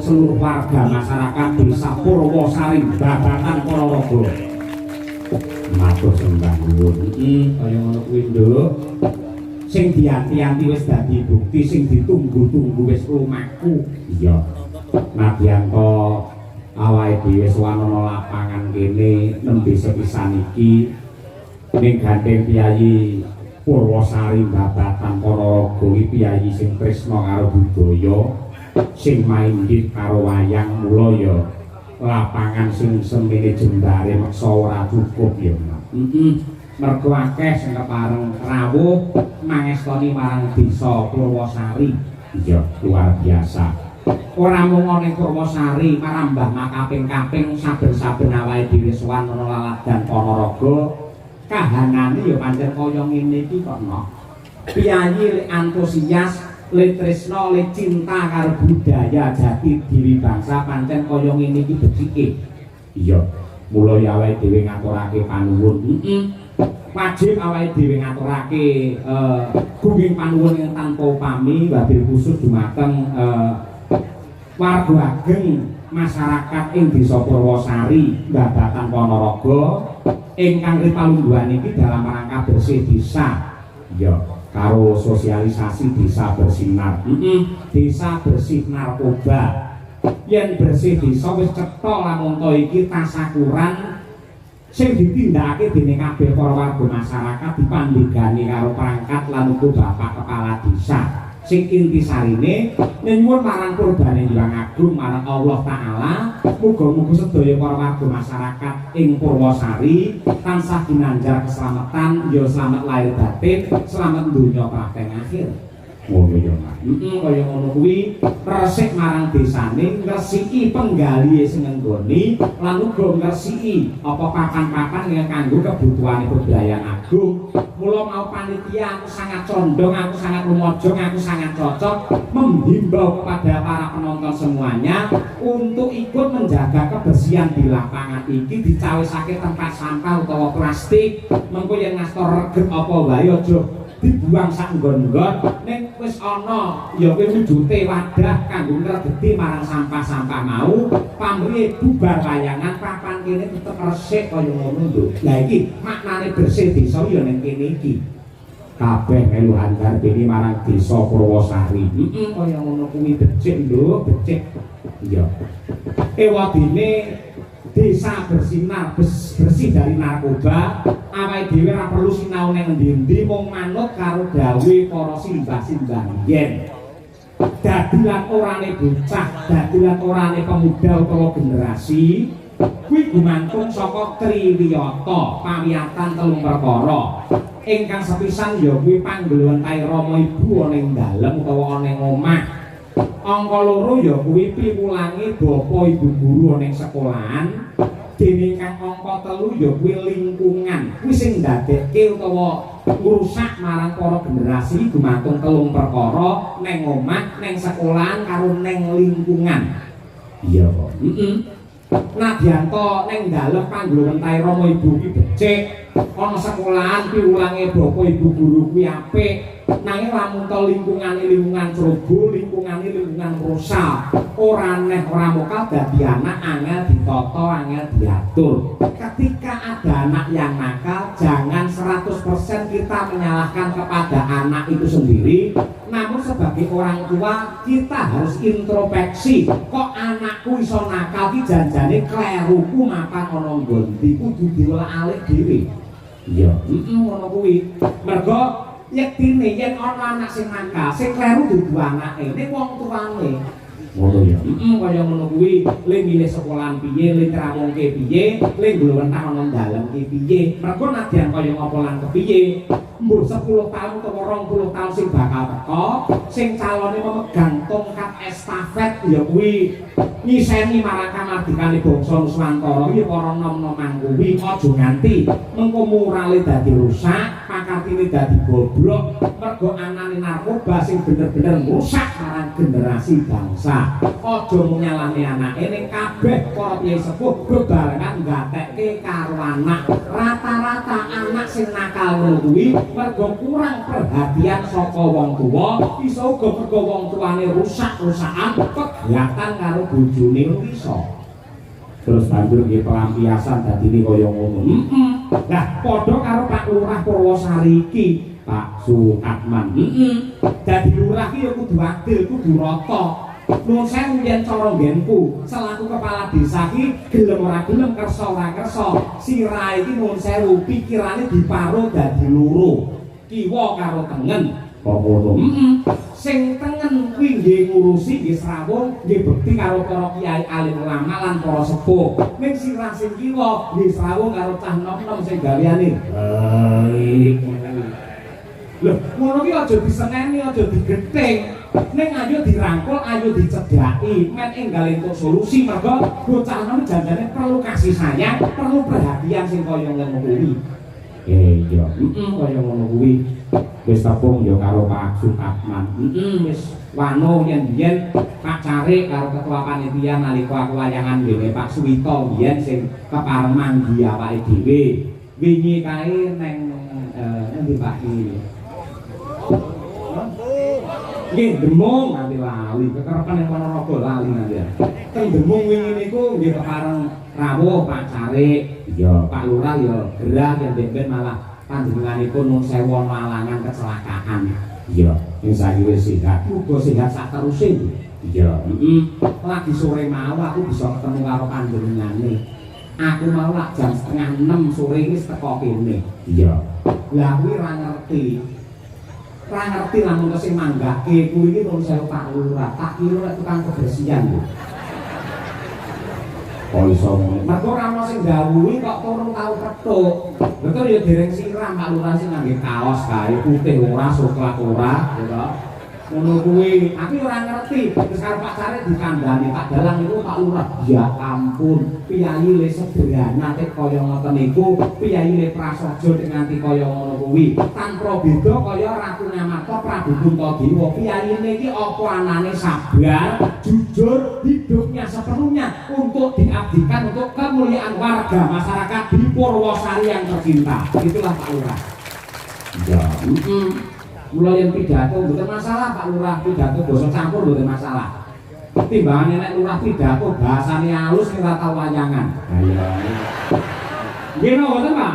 seluruh warga masyarakat Desa Purwosari Babatan Ponorogo. Matur sembah nuwun. Kaya ngono kuwi, Nduk. Sing diati-ati wis dadi bukti, sing ditunggu-tunggu wis lumaku. Iya. Nadyan to awake dhewe sowan lapangan kene nembe sepisan iki ning gandeng Piyayi Purwosari Babatan Ponorogo iki piyayi sing tresna karo budaya, sing maindhit karo wayang, mula ya lapangan sing semene jembare meksa ora cukup ya. Mergo akeh sing kepareng rawuh mangestoni marang Desa Purwosari. Iya, luar biasa. Ora mung ana Purwosari, marambah makaping-kaping saben-saben awake dhewe sowan ana laladan Ponorogo. Kahanane ya pancen kaya ngene iki kok no. Piyayi lek antusias, lek tresna, lek cinta karo budaya jati diri bangsa pancen kaya ngene iki becike. Iya, mula ya awake dhewe ngaturake panuwun. Wajib awake dhewe ngaturake gunging panuwun ing tanpa upami wabil khusus dumateng warga ageng masyarakat ing Desa Purwosari Babatan Ponorogo ingkang ripalungguhan iki dalam rangka bersih desa ya karo sosialisasi desa bersinar. Desa bersih narkoba. Yen bersih desa wis cetha lamun to iki tasakuran sing ditindakake dening kabeh para warga masyarakat dipandhegani karo perangkat lan uga Bapak Kepala Desa. Sing intisarine nyuwun marang kurbane Hyang Agung marang Allah Taala muga-muga sedaya para warga masyarakat ing Purwosari tansah ginanjar keselamatan ya slamet lahir batin slamet donya praktek akhir. Ngono ya Mas. Kaya ngono kuwi resik marang desane ngresiki penggalihe sing nggoni lan uga ngresiki apa papan-papan yang kanggo kebutuhane Bebrayan Agung. Mula mau panitia aku sangat condong, aku sangat lumajeng, aku sangat cocok menghimbau kepada para penonton semuanya untuk ikut menjaga kebersihan di lapangan iki, dicawisake tempat sampah utawa plastik, mengko yen ngastor reget apa wae aja dibuang sak nggon-nggon. Ning wis ana ya kuwi wujute wadah kanggo ngregeti marang sampah-sampah mau, pamrih bubar wayangan papan kene tetep resik kaya ngono lho. Lah iki maknane bersih desa ya ning kene iki. Kabeh melu handar dene marang Desa Purwosari. Kaya ngono kuwi becik lho, becik. Iya. Ewadine desa bersinar bersih dari narkoba, awake dhewe ora perlu sinau ning endi-endi mung manut karo dawuh para simbah-simbah yen. Dadilan orane bocah, dadilan orane pemuda utawa generasi kuwi gumantung saka triwiyata pawiyatan telung perkara. Ingkang sepisan ya kuwi panggulwentai Rama Ibu ana ing dalem utawa ana ing omah. Angka loro ya kuwi piwulange bapa ibu guru ana ing sekolahan. Dene kang angka telu ya kuwi lingkungan. Kuwi sing ndadekke utawa ngrusak marang para generasi gumantung telung perkara ning omah, ning sekolahan karo ning lingkungan. Iya kok. Nadyanto ning dalem panggulwentai Rama Ibu ki becik, ana sekolahan piwulange bapa ibu guru kuwi apik. Nanging lamun to lingkungane lingkungan ceroboh, lingkungane lingkungan rusak, ora neh ora mokal dadi anak angel ditata, angel diatur. Ketika ada anak yang nakal, jangan 100% kita menyalahkan kepada anak itu sendiri. Namun sebagai orang tua kita harus introspeksi, kok anakku iso nakal ki janjane kleruku makan ana nggondi kudu diwelah-alik dhewe. Iya, ngono kuwi. Mergo yektine yen ana anak sing nakal, sing kleru dudu anake, ning wong tuane. Ngono ya. Kaya ngono kuwi, le milih sekolahan piye, le tramongke piye, le ngluwentah ana dalem ki piye. Mergo nadyan kaya ngapa lan kepiye. Mbok 10 tahun utawa 20 tahun sing bakal teko, sing calone memegang tongkat estafet ya kuwi nyiseni marang kamardikane bangsa Nuswantara ya para nom-noman kuwi aja nganti mengko morale dadi rusak, pakatine dadi bobrok, mergo anane narkoba sing bener-bener ngrusak marang generasi bangsa. Aja mung nyalahne anake ning kabeh para piye sepuh bebarengan nggatekke karo anak. Rata-rata anak sing nakal ngono kuwi mergo kurang perhatian saka wong tuwa, iso uga mergo wong tuane rusak-rusakan kegiatan karo bojone iso. Terus banjur nggih pelampiasan dadine kaya ngono. Lah padha karo Pak Lurah Purwosari iki, Pak Sukatman. Dadi lurah ki ya kudu adil, kudu rata. Nuwun sewu yen cara nggenku selaku kepala desa ki gelem ora gelem kersa ora kersa sirahe iki nuwun sewu pikirane diparuh dadi loro kiwa karo tengen apa ngono sing tengen kuwi nggih ngurusi nggih srawung nggih bekti karo para kiai alim ulama lan para sepuh ning sirah sing kiwa nggih srawung karo cah nom-nom sing gaweane lho ngono ki aja diseneni aja digething ning ayo dirangkul, ayo dicedhaki, men enggal entuk solusi mergo bocah nom janjane perlu kasih sayang, perlu perhatian sing kaya ngono kuwi. Iya, kaya ngono kuwi. Wis tepung ya karo Pak Sukatman. Wis wano yen-yen Pak Carik karo ketua panitia nalika aku wayangan dene Pak Suwito biyen sing kepareng manggi awake dhewe. Wingi kae neng endi Pak iki? Nggih demung nanti lali kekerepan yang Ponorogo lali nanti ya. Teng demung wingi niku nggih kepareng rawuh Pak Carik, ya Pak Lurah ya gerah yen ben malah panjenenganipun nun sewu malangan kecelakaan. Iya, ing saiki wis sehat, muga sehat sak teruse. Iya, lagi sore mau aku bisa ketemu karo panjenengane. Aku mau lak jam 5:30 sore wis teko kene. Iya. Lah kuwi ora ngerti. Ora ngerti lamun sing manggake kuwi iki nuwun sewu Pak Lurah, tak kira nek tukang kebersihan lho. Oh iso ngono. Mergo ora ono sing dawuhi kok turun tau petuk. Betul ya dereng siram Pak Lurah sing ngangge kaos kae putih ora coklat ora, ya. Ngono kuwi, aku ora ngerti. Terus karo Pak Carik dikandani Pak Dalang itu Pak Lurah, ya ampun, piyayi le sederhana tek kaya ngoten niku, piyayi le prasaja tek nganti kaya ngono kuwi. Tanpa beda kaya Ratu Ngamata Prabu Puntadewa. Piyayine iki apa anane sabar, jujur, hidupnya sepenuhnya untuk diabdikan untuk kemuliaan warga masyarakat di Purwosari yang tercinta. Itulah Pak Lurah. Ya, mulai yang pidato bukan masalah Pak Lurah, pidato basa campur bukan masalah. Timbangannya nek Lurah pidato bahasane halus ora tau wayangan. Iya. Nggih ngoten Pak.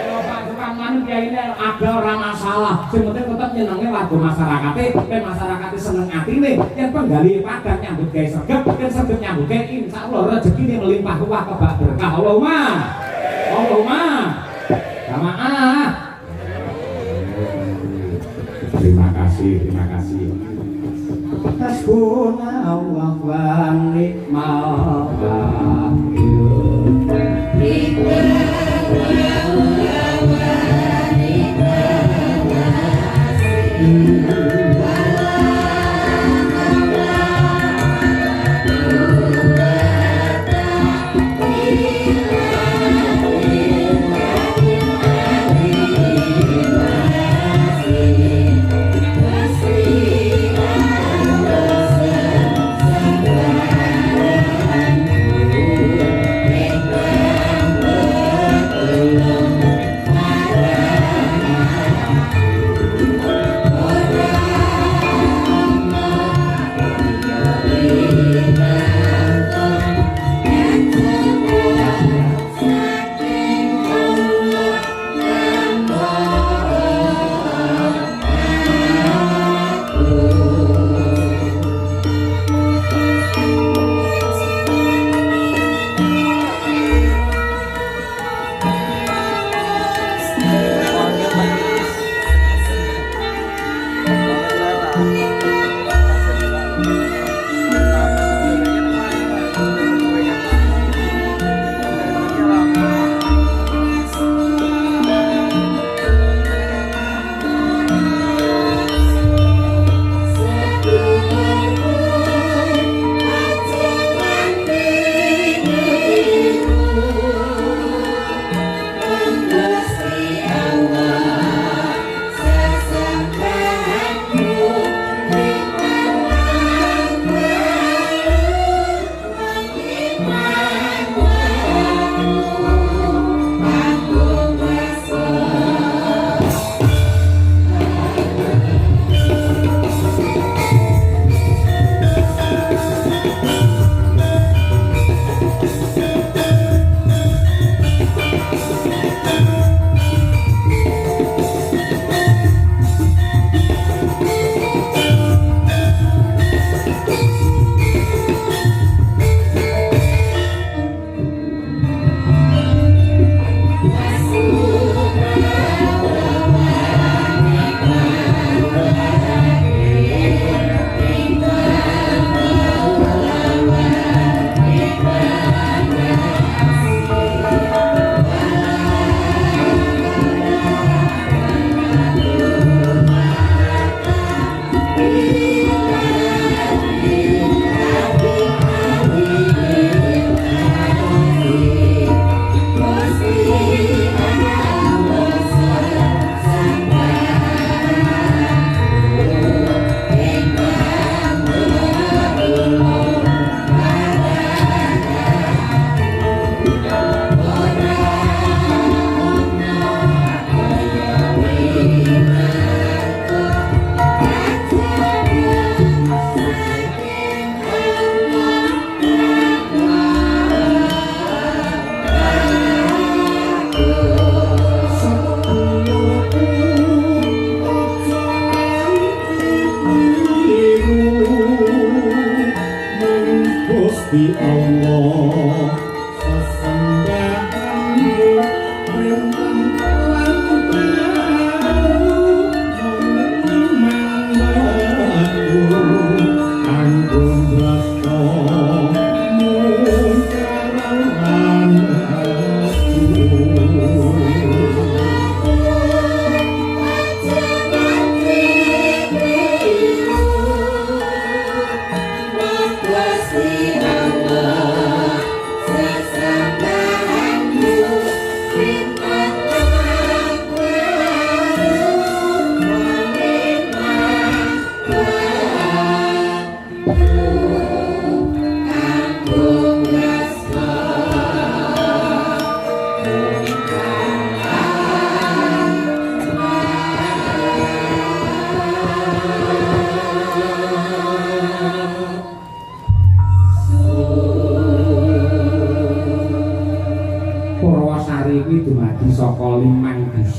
Kalau Pak tukang manu kiyaine ada ora masalah. Sing penting tetep nyenenge warga masyarakate, yen masyarakate seneng atine, yen penggali padang nyambut gawe sregep, yen sregep nyambut gawe insyaallah rezekine melimpah ruah kebak berkah. Allahumma. Allahumma. Jamaah. Terima kasih, terima kasih. Hasbunallah wa ni'mal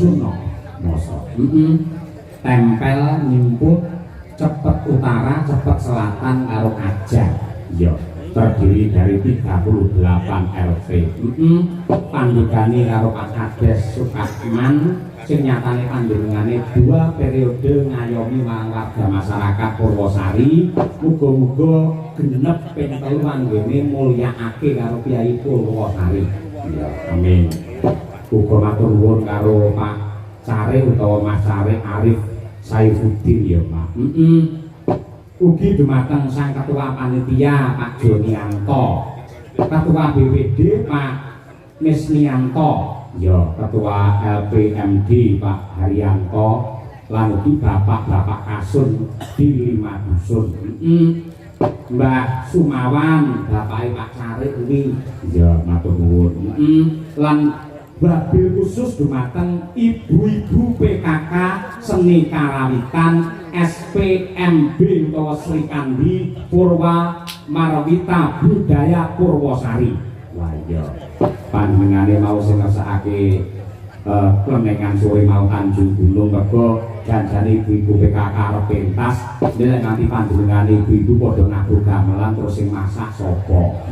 suno masa tempel nyimput cepet utara cepet selatan karo ajar ya terdiri dari 38 RT pandegane karo Pak Kades Sukatman sing nyatane panjenengane 2 periode ngayomi warga masyarakat Purwosari muga-muga genep ping 3 anggone mulyakake karo Kyai Purwosari ya amin uga matur nuwun karo Pak Care utawa Mas Care Arif Saifuddin ya Pak ugi dumateng sang ketua panitia Pak Jonianto ketua BPD Pak Misnianto ya ketua LPMD Pak Haryanto lan ugi bapak-bapak kasun di 5 dusun Mbah Sumawan bapak Pak Care kuwi ya matur nuwun lan wabil khusus dumateng ibu-ibu PKK Seni Karawitan SPMB utawa Sri Kandi Purwa Marwita Budaya Purwosari. Wah iya panjenengane mau sing ngersakake klemengan sore mau Tanjung Gunung mergo janjane ibu-ibu PKK arep pentas nek nanti panjenengane ibu-ibu padha nganggo gamelan terus sing masak sapa.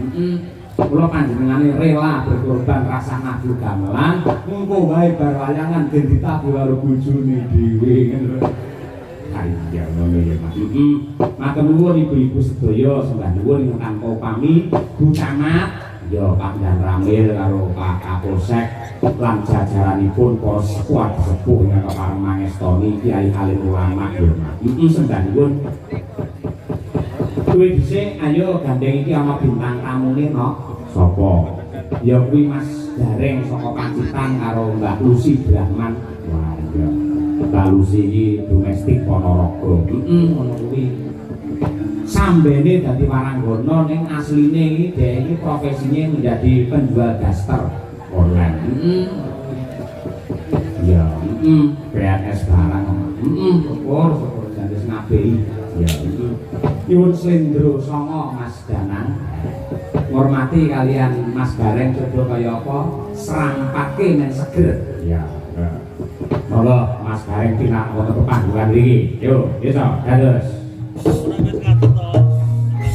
Kula panjenengane rela berkorban rasa ngadu gamelan engko wae bar wayangan den ditabuh karo bojone dhewe ngono. Iya ngono ya Mas. Matur nuwun ibu-ibu sedaya sembah nuwun ing tanpa upami Bu Camat ya Pak Dan Ramil karo Pak Kapolsek lan jajaranipun para sepuh ingkang kepareng mangestoni Kyai Alim Ulama ya Mas. Sembah nuwun. Kuwi dhisik ayo gandeng iki ana bintang tamune no. Sapa? Ya kuwi Mas Gareng saka Pacitan karo Mbak Lucy Brahman. Wah iya. Mbak Lucy iki domestik Ponorogo. Ngono kuwi. Sambene dadi waranggana ning asline iki dhek iki profesinya menjadi penjual daster online. Ya, PNS barang. Syukur jadi ngabei. Ya, nyuwun slendro songo Mas Danang. Ngormati kalian Mas Gareng coba kaya apa serampake men seger. Ya. Monggo Mas Gareng pinak wonten panggungan iki. Yo, iso dados.